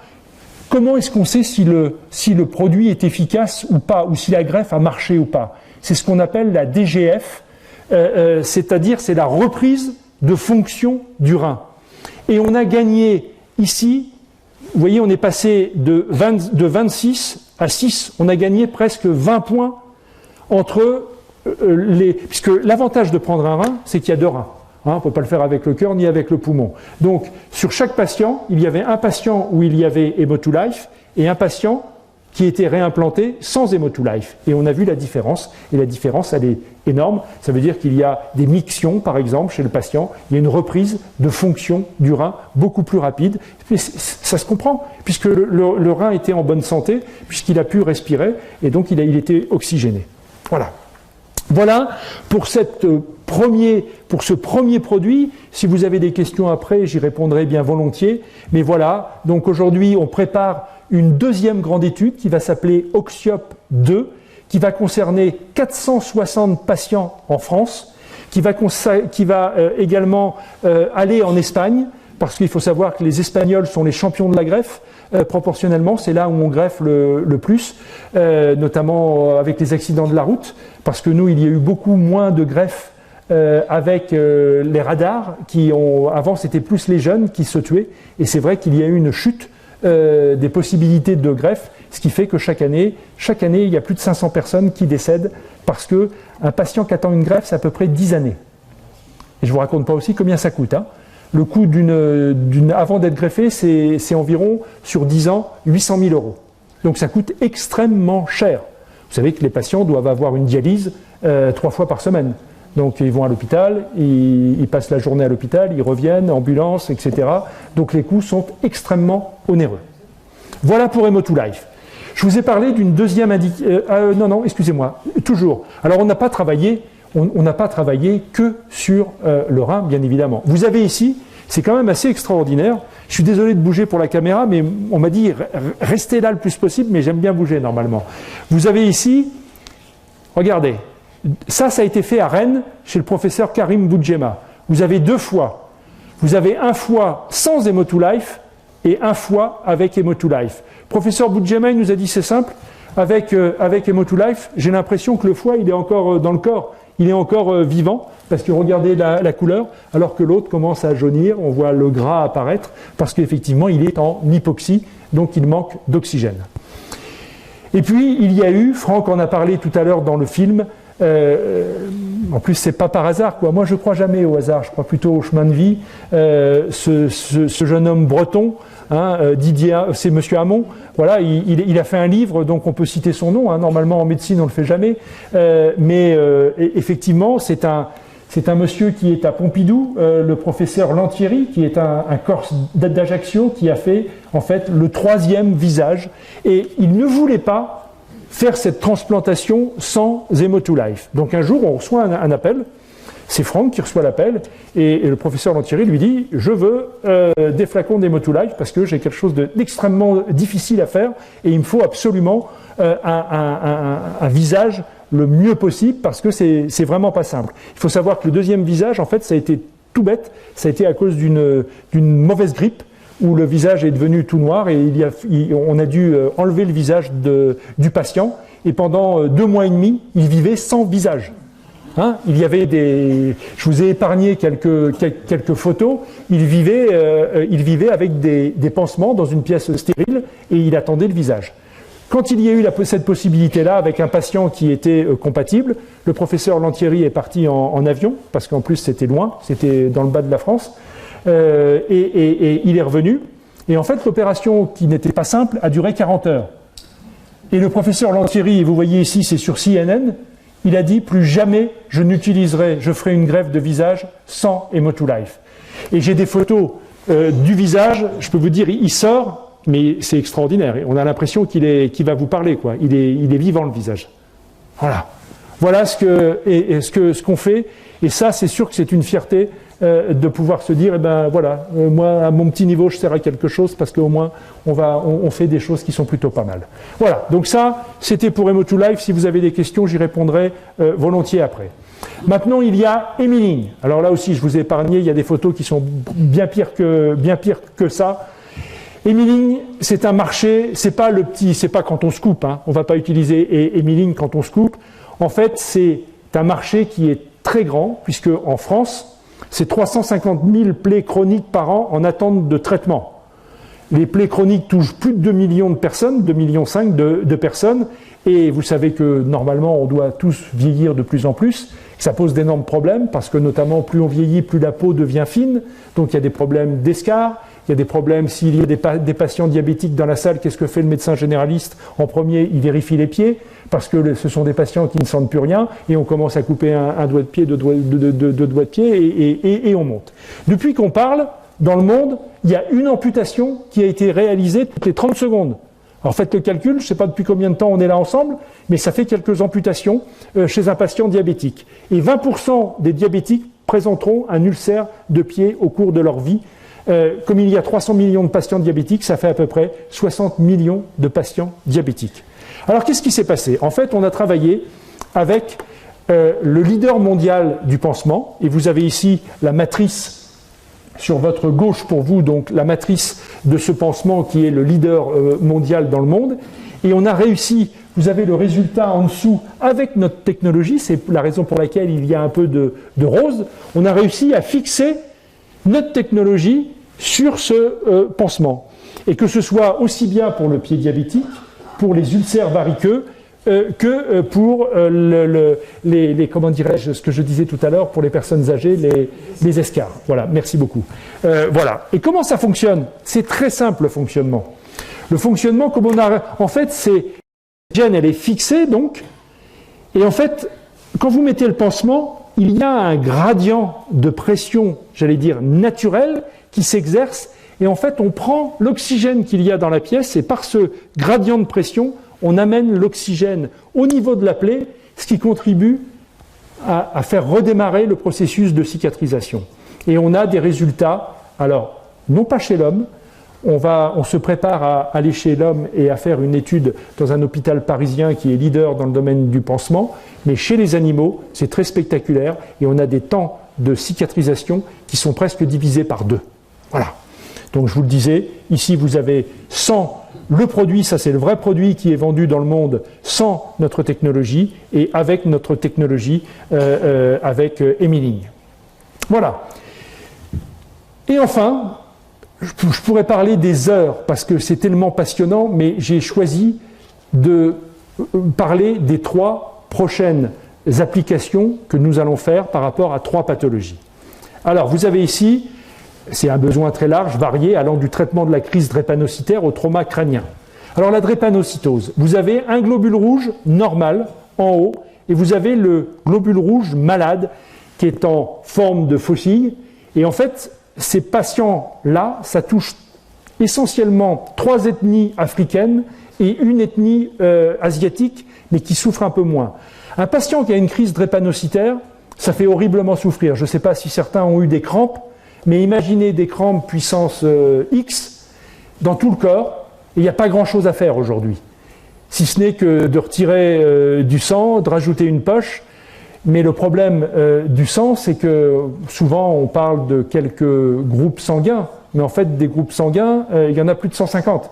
Speaker 1: comment est-ce qu'on sait si le produit est efficace ou pas, ou si la greffe a marché ou pas? C'est ce qu'on appelle la DGF, c'est-à-dire c'est la reprise de fonction du rein. Et on a gagné ici, vous voyez, on est passé de 26 à 6, on a gagné presque 20 points entre puisque l'avantage de prendre un rein, c'est qu'il y a 2 reins. On ne peut pas le faire avec le cœur ni avec le poumon. Donc, sur chaque patient, il y avait un patient où il y avait Hémo2Life et un patient qui était réimplanté sans Hémo2Life. Et on a vu la différence. Et la différence, elle est énorme. Ça veut dire qu'il y a des mictions, par exemple, chez le patient. Il y a une reprise de fonction du rein beaucoup plus rapide. Et ça se comprend, puisque le rein était en bonne santé, puisqu'il a pu respirer, et donc il était oxygéné. Voilà. Voilà pour ce premier produit. Si vous avez des questions après, j'y répondrai bien volontiers. Mais voilà, donc aujourd'hui, on prépare une deuxième grande étude qui va s'appeler Oxiop 2, qui va concerner 460 patients en France, qui va également aller en Espagne, parce qu'il faut savoir que les Espagnols sont les champions de la greffe, proportionnellement, c'est là où on greffe le plus, notamment avec les accidents de la route, parce que nous, il y a eu beaucoup moins de greffes avec les radars, avant c'était plus les jeunes qui se tuaient, et c'est vrai qu'il y a eu une chute des possibilités de greffe, ce qui fait que chaque année, il y a plus de 500 personnes qui décèdent, parce qu'un patient qui attend une greffe, c'est à peu près 10 années. Et je ne vous raconte pas aussi combien ça coûte, hein. Le coût avant d'être greffé, c'est environ, sur 10 ans, 800 000 €. Donc ça coûte extrêmement cher. Vous savez que les patients doivent avoir une dialyse 3 fois par semaine. Donc ils vont à l'hôpital, ils passent la journée à l'hôpital, ils reviennent, ambulance, etc. Donc les coûts sont extrêmement onéreux. Voilà pour Hémo2Life. Je vous ai parlé d'une deuxième non, excusez-moi, toujours. Alors on n'a pas travaillé que sur le rein, bien évidemment. Vous avez ici, c'est quand même assez extraordinaire. Je suis désolé de bouger pour la caméra, mais on m'a dit restez là le plus possible, mais j'aime bien bouger normalement. Vous avez ici, regardez, ça a été fait à Rennes, chez le professeur Karim Boudjema. Vous avez 2 foies. Vous avez un foie sans Hémo2Life et un foie avec Hémo2Life. Professeur Boudjema, il nous a dit c'est simple, avec Hémo2Life, j'ai l'impression que le foie, il est encore dans le corps. Il est encore vivant, parce que regardez la couleur, alors que l'autre commence à jaunir, on voit le gras apparaître, parce qu'effectivement, il est en hypoxie, donc il manque d'oxygène. Et puis, il y a eu, Franck en a parlé tout à l'heure dans le film, en plus, c'est pas par hasard, quoi. Moi, je crois jamais au hasard, je crois plutôt au chemin de vie. Ce jeune homme breton, hein, Didier, c'est Monsieur Hamon. Voilà, il a fait un livre, donc on peut citer son nom. Hein, normalement, en médecine, on le fait jamais, mais effectivement, c'est un monsieur qui est à Pompidou, le professeur Lantieri, qui est un Corse d'Ajaccio, qui a fait en fait le 3e visage, et il ne voulait pas faire cette transplantation sans Hémo2Life. Donc un jour, on reçoit un appel, c'est Franck qui reçoit l'appel, et le professeur Lantieri lui dit « Je veux des flacons d'Hémo2Life parce que j'ai quelque chose d'extrêmement difficile à faire, et il me faut absolument un visage le mieux possible parce que c'est vraiment pas simple. » Il faut savoir que le 2e visage, en fait, ça a été tout bête, ça a été à cause d'une mauvaise grippe, où le visage est devenu tout noir et on a dû enlever le visage du patient, et pendant 2 mois et demi, il vivait sans visage. Hein, il y avait des, je vous ai épargné quelques photos. Il vivait avec des pansements dans une pièce stérile et il attendait le visage. Quand il y a eu cette possibilité-là avec un patient qui était compatible, le professeur Lantieri est parti en avion, parce qu'en plus c'était loin, c'était dans le bas de la France, et il est revenu. Et en fait, l'opération, qui n'était pas simple, a duré 40 heures. Et le professeur Lantieri, et vous voyez ici, c'est sur CNN, il a dit, plus jamais je ferai une greffe de visage sans Emo2Life. Et j'ai des photos du visage, je peux vous dire, il sort, mais c'est extraordinaire. On a l'impression qu'il va vous parler, quoi. Il est vivant, le visage. Voilà ce qu'on fait. Et ça, c'est sûr que c'est une fierté de pouvoir se dire, moi, à mon petit niveau, je sers à quelque chose parce qu'au moins, on fait des choses qui sont plutôt pas mal. Voilà. Donc ça, c'était pour Emo2Life. Si vous avez des questions, j'y répondrai volontiers après. Maintenant, il y a Emiling. Alors là aussi, je vous ai épargné. Il y a des photos qui sont bien pires que ça. Emiling, c'est un marché, c'est pas quand on se coupe, hein. On va pas utiliser Emiling quand on se coupe. En fait, c'est un marché qui est très grand, puisque en France, c'est 350 000 plaies chroniques par an en attente de traitement. Les plaies chroniques touchent plus de 2 millions de personnes, 2,5 millions de personnes, et vous savez que normalement, on doit tous vieillir de plus en plus. Ça pose d'énormes problèmes, parce que notamment, plus on vieillit, plus la peau devient fine, donc il y a des problèmes d'escarres. Il y a des problèmes, s'il y a des patients diabétiques dans la salle, qu'est-ce que fait le médecin généraliste? En premier, il vérifie les pieds, parce que ce sont des patients qui ne sentent plus rien, et on commence à couper un doigt de pied, deux doigts de pied, et on monte. Depuis qu'on parle, dans le monde, il y a une amputation qui a été réalisée toutes les 30 secondes. Alors faites le calcul, je ne sais pas depuis combien de temps on est là ensemble, mais ça fait quelques amputations chez un patient diabétique. Et 20% des diabétiques présenteront un ulcère de pied au cours de leur vie. Comme il y a 300 millions de patients diabétiques, ça fait à peu près 60 millions de patients diabétiques. Alors qu'est-ce qui s'est passé? En fait, on a travaillé avec le leader mondial du pansement, et vous avez ici la matrice sur votre gauche pour vous, donc la matrice de ce pansement qui est le leader mondial dans le monde, et on a réussi, vous avez le résultat en dessous avec notre technologie, c'est la raison pour laquelle il y a un peu de rose, on a réussi à fixer notre technologie sur ce pansement. Et que ce soit aussi bien pour le pied diabétique, pour les ulcères variqueux, que pour comment dirais-je, ce que je disais tout à l'heure, pour les personnes âgées, les escarres. Voilà, merci beaucoup. Voilà. Et comment ça fonctionne? C'est très simple, le fonctionnement. Le fonctionnement, comme on a... En fait, c'est... La gène, elle est fixée, donc. Et en fait, quand vous mettez le pansement, il y a un gradient de pression, j'allais dire, naturel, qui s'exerce, et en fait on prend l'oxygène qu'il y a dans la pièce, et par ce gradient de pression, on amène l'oxygène au niveau de la plaie, ce qui contribue à faire redémarrer le processus de cicatrisation. Et on a des résultats, alors non pas chez l'homme, on se prépare à aller chez l'homme et à faire une étude dans un hôpital parisien qui est leader dans le domaine du pansement, mais chez les animaux, c'est très spectaculaire, et on a des temps de cicatrisation qui sont presque divisés par 2. Voilà. Donc je vous le disais, ici vous avez sans le produit, ça c'est le vrai produit qui est vendu dans le monde, sans notre technologie, et avec notre technologie, avec Emiling. Voilà. Et enfin, je pourrais parler des heures, parce que c'est tellement passionnant, mais j'ai choisi de parler des 3 prochaines applications que nous allons faire par rapport à 3 pathologies. Alors, vous avez ici, c'est un besoin très large, varié, allant du traitement de la crise drépanocytaire au trauma crânien. Alors, la drépanocytose, vous avez un globule rouge normal en haut, et vous avez le globule rouge malade qui est en forme de faucille. Et en fait, ces patients-là, ça touche essentiellement 3 ethnies africaines et une ethnie asiatique, mais qui souffre un peu moins. Un patient qui a une crise drépanocytaire, ça fait horriblement souffrir. Je ne sais pas si certains ont eu des crampes, mais imaginez des crampes puissance X dans tout le corps, et il n'y a pas grand-chose à faire aujourd'hui. Si ce n'est que de retirer du sang, de rajouter une poche. Mais le problème du sang, c'est que souvent on parle de quelques groupes sanguins, mais en fait des groupes sanguins, il y en a plus de 150.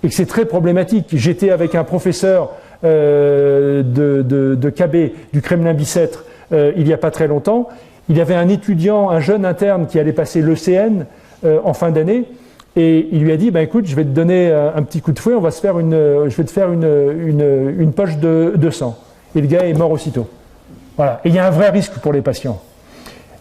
Speaker 1: Et que c'est très problématique. J'étais avec un professeur de KB, du Kremlin-Bicêtre, il n'y a pas très longtemps. Il y avait un étudiant, un jeune interne qui allait passer l'ECN en fin d'année, et il lui a dit, écoute, je vais te donner un petit coup de fouet, je vais te faire une poche de sang. Et le gars est mort aussitôt. Voilà. Et il y a un vrai risque pour les patients.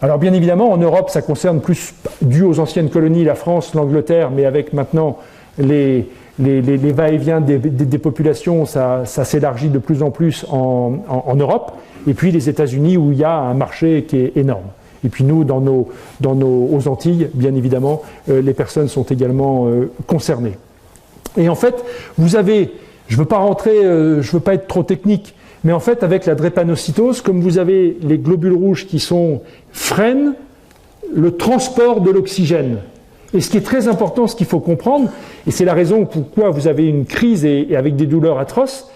Speaker 1: Alors bien évidemment, en Europe, ça concerne plus, dû aux anciennes colonies, la France, l'Angleterre, mais avec maintenant les va-et-vient des populations, ça s'élargit de plus en plus en Europe. Et puis les États-Unis, où il y a un marché qui est énorme. Et puis nous, aux Antilles, bien évidemment, les personnes sont également concernées. Et en fait, vous avez, je ne veux pas être trop technique, mais en fait, avec la drépanocytose, comme vous avez les globules rouges qui freinent le transport de l'oxygène. Et ce qui est très important, ce qu'il faut comprendre, et c'est la raison pourquoi vous avez une crise et avec des douleurs atroces,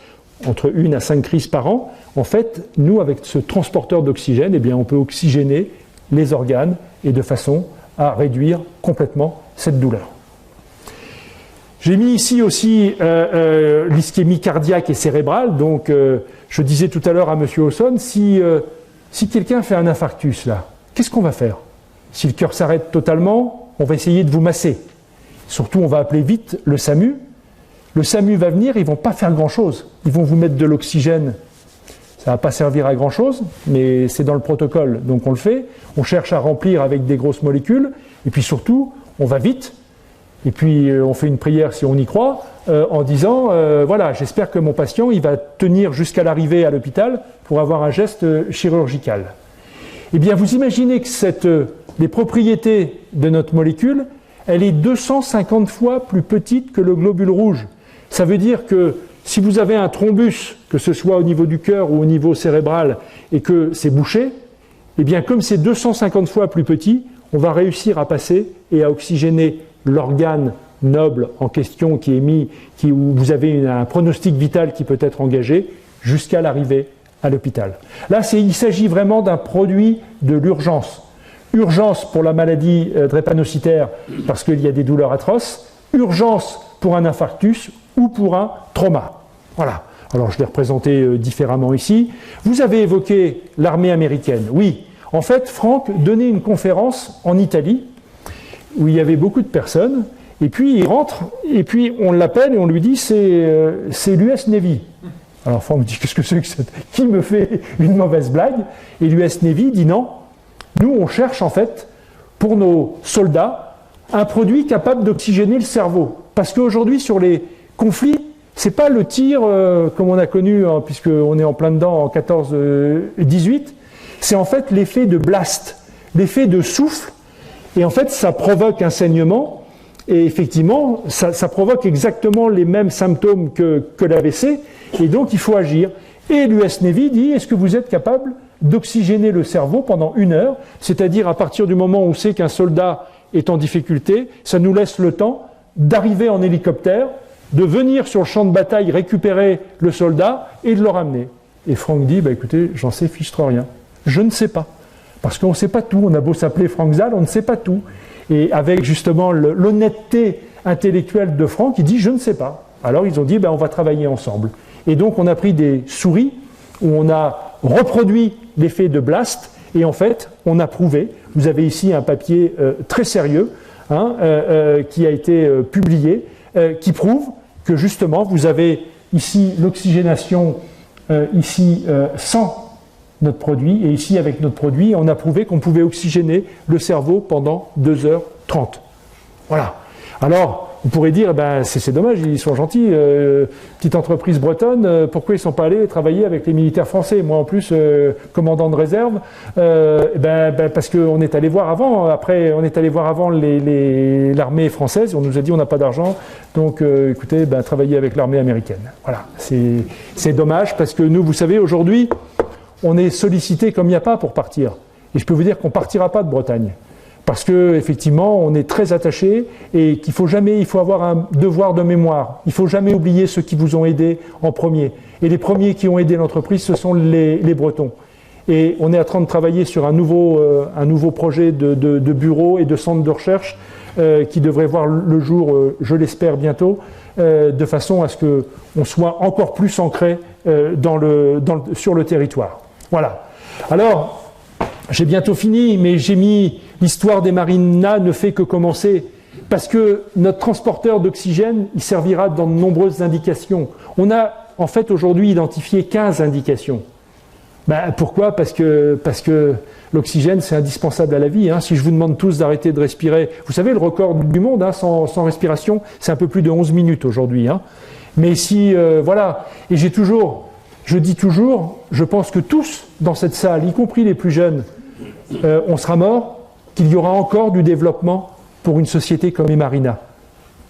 Speaker 1: entre 1 à 5 crises par an, en fait, nous, avec ce transporteur d'oxygène, eh bien, on peut oxygéner les organes et de façon à réduire complètement cette douleur. J'ai mis ici aussi l'ischémie cardiaque et cérébrale. Donc, je disais tout à l'heure à M. Hawson, si quelqu'un fait un infarctus, là, qu'est-ce qu'on va faire? Si le cœur s'arrête totalement, on va essayer de vous masser. Surtout, on va appeler vite le SAMU. Le SAMU va venir, ils ne vont pas faire grand-chose. Ils vont vous mettre de l'oxygène. Ça ne va pas servir à grand-chose, mais c'est dans le protocole, donc on le fait. On cherche à remplir avec des grosses molécules. Et puis surtout, on va vite. Et puis on fait une prière si on y croit, en disant, voilà, j'espère que mon patient, il va tenir jusqu'à l'arrivée à l'hôpital pour avoir un geste chirurgical. Eh bien, vous imaginez que les propriétés de notre molécule, elle est 250 fois plus petite que le globule rouge. Ça veut dire que si vous avez un thrombus, que ce soit au niveau du cœur ou au niveau cérébral, et que c'est bouché, eh bien, comme c'est 250 fois plus petit, on va réussir à passer et à oxygéner l'organe noble en question qui est mis, où vous avez un pronostic vital qui peut être engagé jusqu'à l'arrivée à l'hôpital. Là, il s'agit vraiment d'un produit de l'urgence. Urgence pour la maladie drépanocytaire parce qu'il y a des douleurs atroces, urgence pour un infarctus ou pour un trauma. Voilà. Alors je l'ai représenté différemment ici. Vous avez évoqué l'armée américaine. Oui, en fait, Franck donnait une conférence en Italie où il y avait beaucoup de personnes, et puis il rentre, et puis on l'appelle et on lui dit c'est l'US Navy. Alors Franck me dit qu'est-ce que c'est que qui me fait une mauvaise blague? Et l'US Navy dit non, nous on cherche en fait pour nos soldats un produit capable d'oxygéner le cerveau. Parce qu'aujourd'hui sur les conflits, c'est pas le tir comme on a connu, hein, puisqu'on est en plein dedans en 14-18, c'est en fait l'effet de blast, l'effet de souffle. Et en fait, ça provoque un saignement, et effectivement, ça provoque exactement les mêmes symptômes que l'AVC, et donc il faut agir. Et l'US Navy dit, est-ce que vous êtes capable d'oxygéner le cerveau pendant 1 heure, c'est-à-dire à partir du moment où on sait qu'un soldat est en difficulté, ça nous laisse le temps d'arriver en hélicoptère, de venir sur le champ de bataille récupérer le soldat et de le ramener. Et Franck dit, écoutez, j'en sais fichtre rien, je ne sais pas. Parce qu'on ne sait pas tout, on a beau s'appeler Franck Zal, on ne sait pas tout. Et avec justement l'honnêteté intellectuelle de Franck, il dit je ne sais pas. Alors ils ont dit on va travailler ensemble. Et donc on a pris des souris où on a reproduit l'effet de blast et en fait on a prouvé, vous avez ici un papier très sérieux qui a été publié, qui prouve que justement vous avez ici l'oxygénation sans notre produit, et ici avec notre produit, on a prouvé qu'on pouvait oxygéner le cerveau pendant 2h30. Voilà. Alors, vous pourrez dire, c'est dommage, ils sont gentils, petite entreprise bretonne, pourquoi ils ne sont pas allés travailler avec les militaires français? Moi, en plus, commandant de réserve, parce qu'on est allé voir avant, l'armée française, on nous a dit on n'a pas d'argent, donc écoutez, travaillez avec l'armée américaine. Voilà, c'est dommage, parce que nous, vous savez, aujourd'hui, on est sollicité comme il n'y a pas pour partir. Et je peux vous dire qu'on ne partira pas de Bretagne. Parce qu'effectivement, on est très attaché et qu'il faut avoir un devoir de mémoire. Il ne faut jamais oublier ceux qui vous ont aidé en premier. Et les premiers qui ont aidé l'entreprise, ce sont les Bretons. Et on est en train de travailler sur un nouveau projet de bureau et de centre de recherche qui devrait voir le jour, je l'espère, bientôt, de façon à ce qu'on soit encore plus ancré sur le territoire. Voilà. Alors, j'ai bientôt fini, mais j'ai mis l'histoire des marinas ne fait que commencer. Parce que notre transporteur d'oxygène, il servira dans de nombreuses indications. On a en fait aujourd'hui identifié 15 indications. Pourquoi ? Parce que l'oxygène, c'est indispensable à la vie. Si je vous demande tous d'arrêter de respirer, vous savez, le record du monde sans respiration, c'est un peu plus de 11 minutes aujourd'hui. Mais si, voilà, et je dis toujours, je pense que tous dans cette salle, y compris les plus jeunes, on sera morts, qu'il y aura encore du développement pour une société comme Emarina.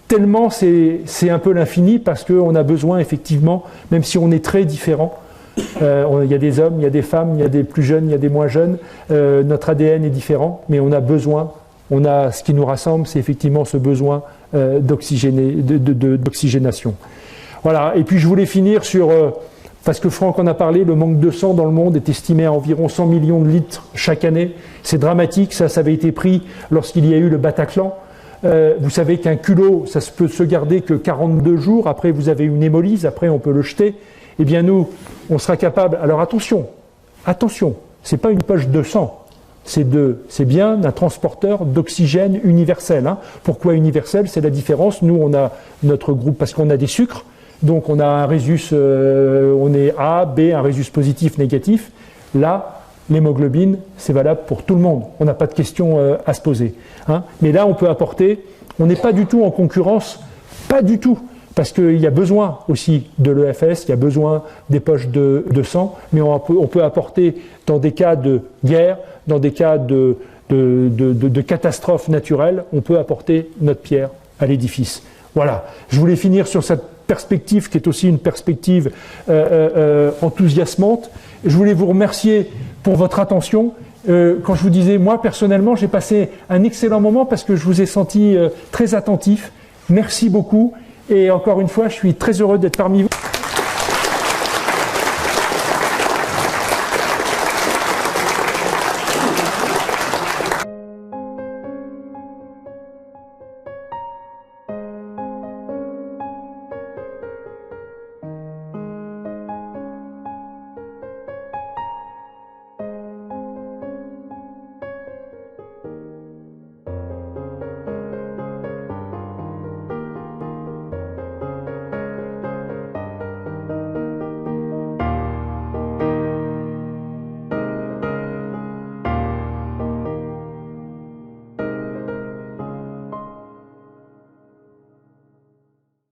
Speaker 1: Tellement c'est un peu l'infini parce qu'on a besoin effectivement, même si on est très différents, il y a des hommes, il y a des femmes, il y a des plus jeunes, il y a des moins jeunes, notre ADN est différent, mais on a besoin, ce qui nous rassemble, c'est effectivement ce besoin d'oxygénation. Voilà, et puis je voulais finir sur, parce que Franck en a parlé, le manque de sang dans le monde est estimé à environ 100 millions de litres chaque année. C'est dramatique, ça avait été pris lorsqu'il y a eu le Bataclan. Vous savez qu'un culot, ça peut se garder que 42 jours, après vous avez une hémolyse, après on peut le jeter. Eh bien nous, on sera capable, alors attention, c'est pas une poche de sang, c'est bien un transporteur d'oxygène universel. Pourquoi universel ? C'est la différence, nous on a notre groupe, parce qu'on a des sucres, donc on a un résus, on est A, B, un résus positif, négatif. Là, l'hémoglobine, c'est valable pour tout le monde. On n'a pas de question à se poser. Mais là, on peut apporter, on n'est pas du tout en concurrence, pas du tout, parce qu'il y a besoin aussi de l'EFS, il y a besoin des poches de sang, mais on peut apporter dans des cas de guerre, dans des cas de catastrophes naturelles, on peut apporter notre pierre à l'édifice. Voilà, je voulais finir sur cette perspective qui est aussi une perspective enthousiasmante. Je voulais vous remercier pour votre attention. Quand je vous disais, moi personnellement, j'ai passé un excellent moment parce que je vous ai senti très attentif. Merci beaucoup et encore une fois, je suis très heureux d'être parmi vous.